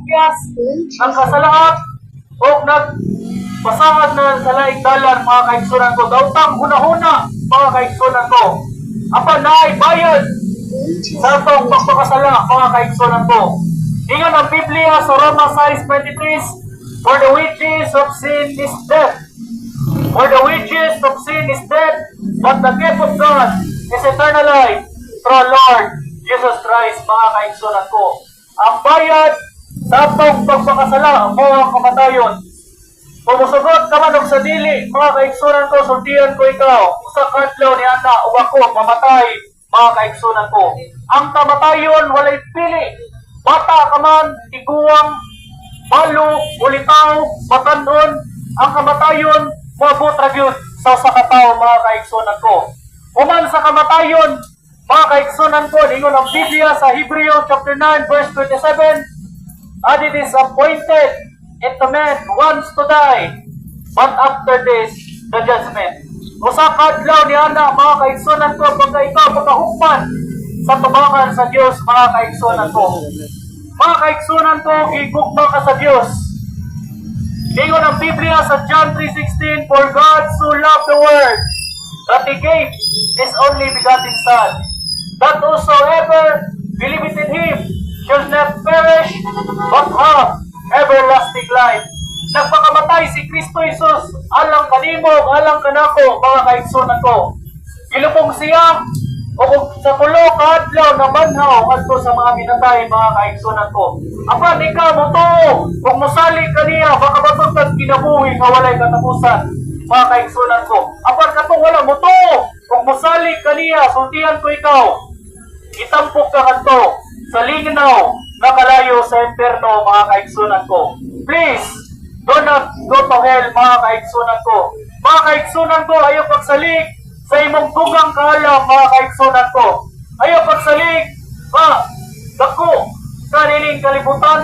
nagkiyas, nagkasalaat, o nagpasahad na sa laing dalan, mga kaigsunan ko. Dautang huna-huna, mga kaigsunan ko. Apan naay bayad sa itong pagpakasala, mga kaigsunan ko. Ingon ang Biblia sa Roma 6:23, for the wages of sin is death. For the wages of sin is death, but the gift of God is eternal life through our Lord Jesus Christ, mga kaigsunan ko. Ang bayad sa itong pagpakasala, mga kamatayon. Pumusugot ka man og sa dili, mga kaigsunan ko, sultihan ko ikaw. Usa kadlaw ni ana ug ako mamatay, mga kaigsunan ko. Ang kamatayon walay pili. Bata ka man, tiguang, balo, ulitaw, batanon, ang kamatayon maabot ra gyud sa usa ka tawo, mga kaigsunan ko. Human sa kamatayon, mga kaigsunan ko, ingon ang Biblia sa Hebreo chapter 9 verse 27, and it is appointed unto men once to die, but after this, the judgment. Usa kadlaw ni ana, mga kaigsunan ko, pagka ikaw makahukman sa tubangan sa Dios, mga kaigsunan ko. Mga kaigsunan ko, gigugma ka sa Dios. Ingon ang Biblia sa John 3:16, for God so loved the world that He gave His only begotten Son, that whosoever believeth in Him shall not perish, but have everlasting life. Nagpakamatay si Kristo Jesus, alang kanimo, alang kanako, mga kaigsunan ko. Gilubong siya, o sa tulo kadlaw na banhaw adto sa mga minatay, mga kaigsunan ko. Apan ikaw mo to, kung musali kaniya, baka matutag kinabuhi nga walay katapusan, mga kaigsunan ko. Apan katong wala mo to, kung musali kaniya, sultihan ko ikaw. Itampok ka kanto sa lingnaw na kalayo sa impyerno, mga kaigsunan ko. Please, do not go to hell, mga kaigsunan ko. Mga kaigsunan ko, ayaw pagsalig sa imong dugang kaalam, mga kaigsunan ko. Ayaw pagsalig, dako, kanining kalibutan.